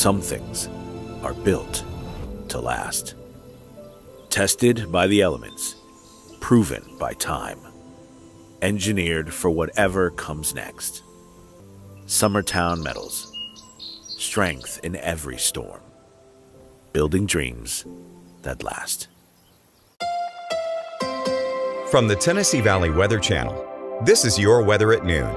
Some things are built to last. Tested by the elements, proven by time, engineered for whatever comes next. Summertown Metals. Strength in every storm. Building dreams that last. From the Tennessee Valley Weather Channel, this is your weather at noon.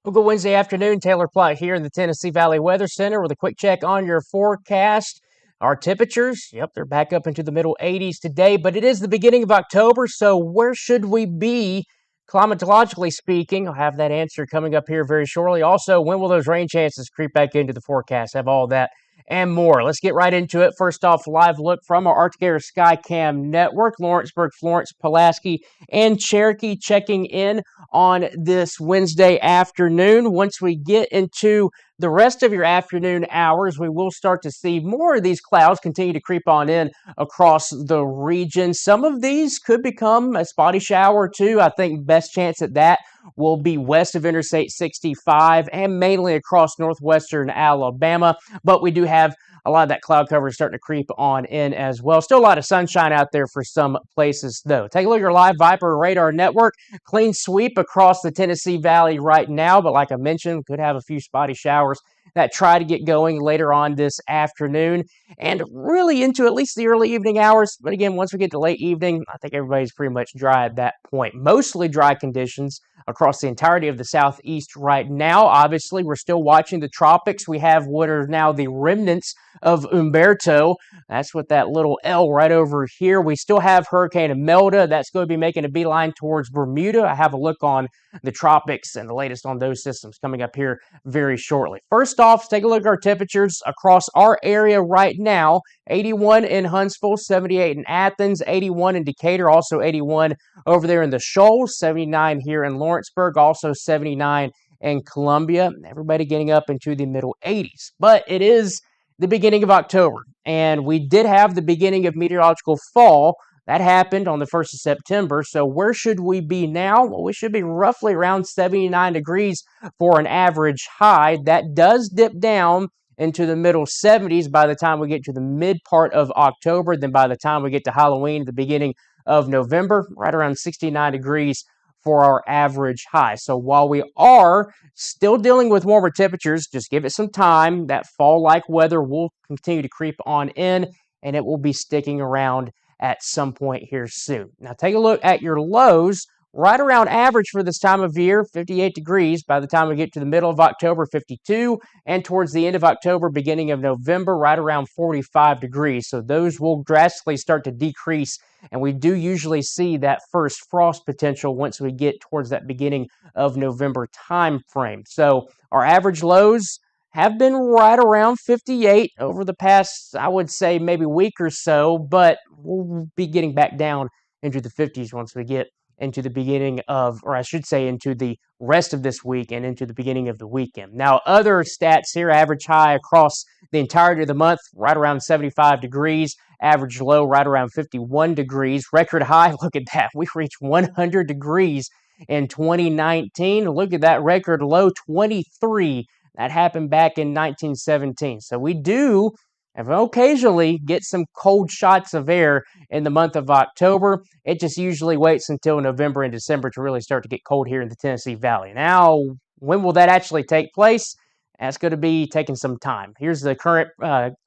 Well, good Wednesday afternoon. Taylor Plott here in the Tennessee Valley Weather Center with a quick check on your forecast. Our temperatures, they're back up into the middle 80s today, but it is the beginning of October, so where should we be climatologically speaking? I'll have that answer coming up here very shortly. Also, when will those rain chances creep back into the forecast? Have all that and more. Let's get right into it. First off, live look from our Arctic Air Skycam network. Lawrenceburg, Florence, Pulaski, and Cherokee checking in on this Wednesday afternoon. Once we get into the rest of your afternoon hours, we will start to see more of these clouds continue to creep on in across the region. Some of these could become a spotty shower or two. I think best chance at that will be west of Interstate 65 and mainly across northwestern Alabama. But we do have a lot of that cloud cover starting to creep on in as well. Still a lot of sunshine out there for some places, though. Take a look at your live Viper radar network. Clean sweep across the Tennessee Valley right now, but like I mentioned, could have a few spotty showers that try to get going later on this afternoon and really into at least the early evening hours. But again, once we get to late evening, I think everybody's pretty much dry at that point. Mostly dry conditions across the entirety of the southeast right now. Obviously, we're still watching the tropics. We have what are now the remnants of Humberto. That's what that little L right over here. We still have Hurricane Imelda. That's going to be making a beeline towards Bermuda. I have a look on the tropics and the latest on those systems coming up here very shortly. First off, take a look at our temperatures across our area right now. 81 in Huntsville, 78 in Athens, 81 in Decatur, also 81 over there in the Shoals, 79 here in Lawrenceburg, also 79 in Columbia. Everybody getting up into the middle 80s. But it is the beginning of October, and we did have the beginning of meteorological fall. That happened on the 1st of September, so where should we be now? Well, we should be roughly around 79 degrees for an average high. That does dip down into the middle 70s by the time we get to the mid part of October. Then by the time we get to Halloween, the beginning of November, right around 69 degrees for our average high. So while we are still dealing with warmer temperatures, just give it some time. That fall-like weather will continue to creep on in, and it will be sticking around at some point here soon. Now take a look at your lows. Right around average for this time of year, 58 degrees. By the time we get to the middle of October, 52. And towards the end of October, beginning of November, right around 45 degrees. So those will drastically start to decrease. And we do usually see that first frost potential once we get towards that beginning of November time frame. So our average lows have been right around 58 over the past, I would say, maybe week or so. But we'll be getting back down into the 50s once we get into the beginning of, or I should say, into the rest of this week and into the beginning of the weekend. Now, other stats here, average high across the entirety of the month, right around 75 degrees. Average low, right around 51 degrees. Record high, look at that. We reached 100 degrees in 2019. Look at that record low, 23. That happened back in 1917. So we do and occasionally get some cold shots of air in the month of October. It just usually waits until November and December to really start to get cold here in the Tennessee Valley. Now, when will that actually take place? That's going to be taking some time. Here's the current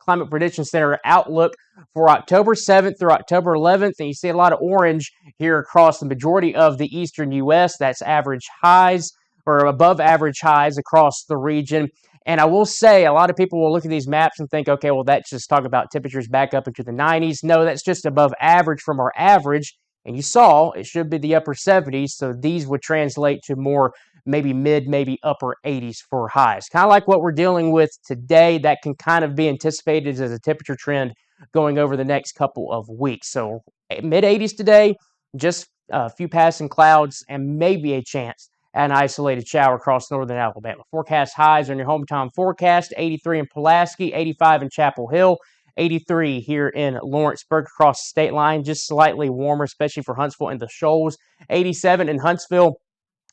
Climate Prediction Center outlook for October 7th through October 11th. And you see a lot of orange here across the majority of the eastern U.S. That's average highs or above average highs across the region. And I will say, a lot of people will look at these maps and think, okay, well, that's just talking about temperatures back up into the 90s. No, that's just above average from our average. And you saw it should be the upper 70s. So these would translate to more maybe mid, maybe upper 80s for highs. Kind of like what we're dealing with today. That can kind of be anticipated as a temperature trend going over the next couple of weeks. So mid 80s today, just a few passing clouds and maybe a chance an isolated shower across northern Alabama. Forecast highs on your hometown forecast, 83 in Pulaski, 85 in Chapel Hill, 83 here in Lawrenceburg across the state line, just slightly warmer, especially for Huntsville and the Shoals. 87 in Huntsville,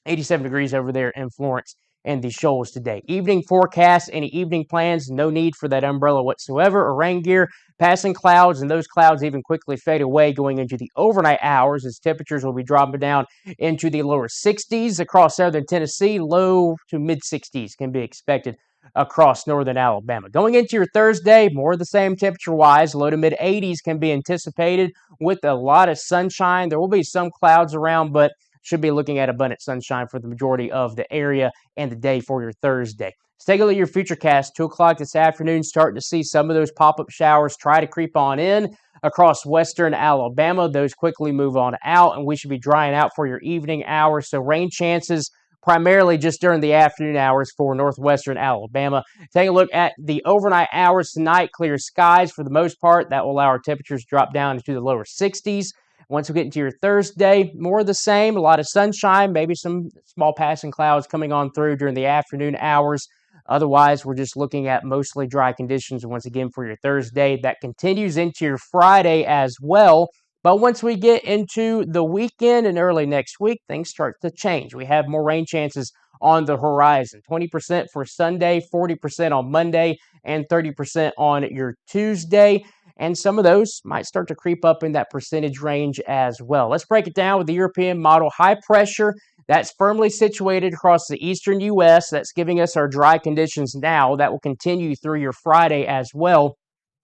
87 degrees over there in Florence in the shoals today. Evening forecast, any evening plans, no need for that umbrella whatsoever or rain gear. Passing clouds, and those clouds even quickly fade away going into the overnight hours as temperatures will be dropping down into the lower 60s across southern Tennessee. Low to mid 60s can be expected across northern Alabama. Going into your Thursday, more of the same temperature-wise. Low to mid 80s can be anticipated with a lot of sunshine. There will be some clouds around, but should be looking at abundant sunshine for the majority of the area and the day for your Thursday. Let's take a look at your futurecast. 2 o'clock this afternoon, starting to see some of those pop-up showers try to creep on in across western Alabama. Those quickly move on out, and we should be drying out for your evening hours. So rain chances primarily just during the afternoon hours for northwestern Alabama. Take a look at the overnight hours tonight. Clear skies for the most part. That will allow our temperatures to drop down into the lower 60s. Once we get into your Thursday, more of the same. A lot of sunshine, maybe some small passing clouds coming on through during the afternoon hours. Otherwise, we're just looking at mostly dry conditions once again for your Thursday. That continues into your Friday as well. But once we get into the weekend and early next week, things start to change. We have more rain chances on the horizon. 20% for Sunday, 40% on Monday, and 30% on your Tuesday. And some of those might start to creep up in that percentage range as well. Let's break it down with the European model. High pressure, that's firmly situated across the eastern U.S. That's giving us our dry conditions now. That will continue through your Friday as well.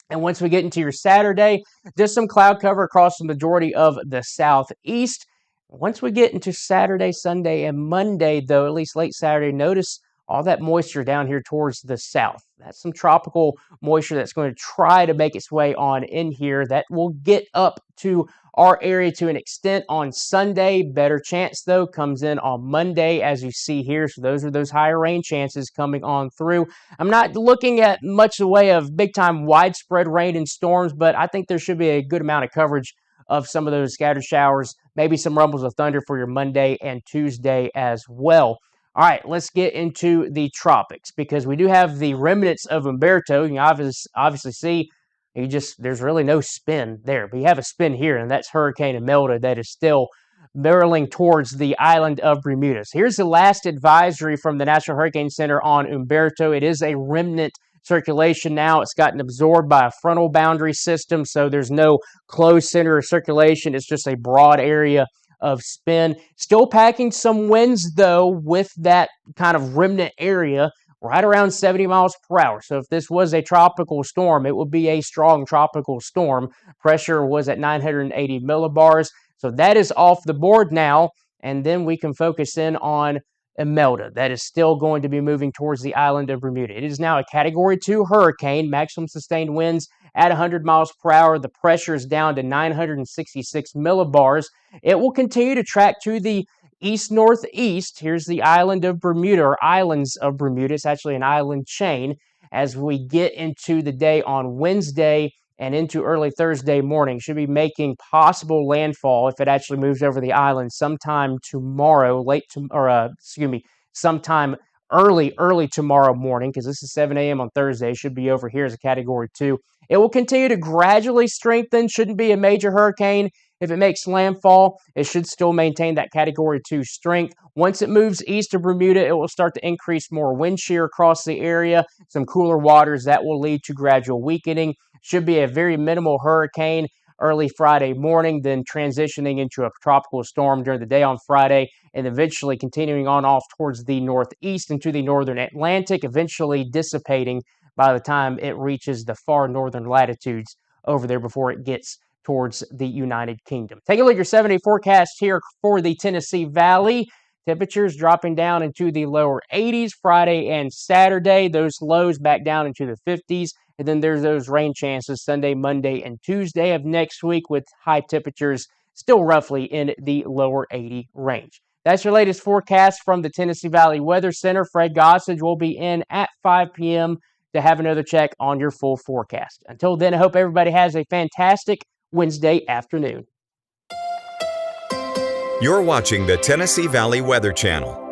And once we get into your Saturday, just some cloud cover across the majority of the southeast. Once we get into Saturday, Sunday, and Monday, though, at least late Saturday, notice all that moisture down here towards the south. That's some tropical moisture that's going to try to make its way on in here. That will get up to our area to an extent on Sunday. Better chance, though, comes in on Monday, as you see here. So those are those higher rain chances coming on through. I'm not looking at much the way of big-time widespread rain and storms, but I think there should be a good amount of coverage of some of those scattered showers, maybe some rumbles of thunder for your Monday and Tuesday as well. All right, let's get into the tropics because we do have the remnants of Humberto. You can obviously see there's really no spin there, but you have a spin here, and that's Hurricane Imelda that is still barreling towards the island of Bermuda. So here's the last advisory from the National Hurricane Center on Humberto. It is a remnant circulation now. It's gotten absorbed by a frontal boundary system, so there's no closed center of circulation. It's just a broad area of spin. Still packing some winds, though, with that kind of remnant area right around 70 miles per hour. So if this was a tropical storm, it would be a strong tropical storm. Pressure was at 980 millibars. So that is off the board now, and then we can focus in on Imelda. That is still going to be moving towards the island of Bermuda. It is now a Category 2 hurricane, maximum sustained winds at 100 miles per hour. The pressure is down to 966 millibars. It will continue to track to the east-northeast. Here's the island of Bermuda, or islands of Bermuda. It's actually an island chain. As we get into the day on Wednesday and into early Thursday morning, should be making possible landfall if it actually moves over the island sometime tomorrow, sometime early tomorrow morning, because this is 7 a.m. on Thursday. Should be over here as a Category 2. It will continue to gradually strengthen. Shouldn't be a major hurricane. If it makes landfall, it should still maintain that Category 2 strength. Once it moves east of Bermuda, it will start to increase more wind shear across the area, some cooler waters that will lead to gradual weakening. Should be a very minimal hurricane early Friday morning, then transitioning into a tropical storm during the day on Friday, and eventually continuing on off towards the northeast into the northern Atlantic, eventually dissipating by the time it reaches the far northern latitudes over there before it gets towards the United Kingdom. Take a look at your 7-day forecast here for the Tennessee Valley. Temperatures dropping down into the lower 80s Friday and Saturday. Those lows back down into the 50s. And then there's those rain chances Sunday, Monday, and Tuesday of next week with high temperatures still roughly in the lower 80 range. That's your latest forecast from the Tennessee Valley Weather Center. Fred Gossage will be in at 5 p.m. to have another check on your full forecast. Until then, I hope everybody has a fantastic Wednesday afternoon. You're watching the Tennessee Valley Weather Channel.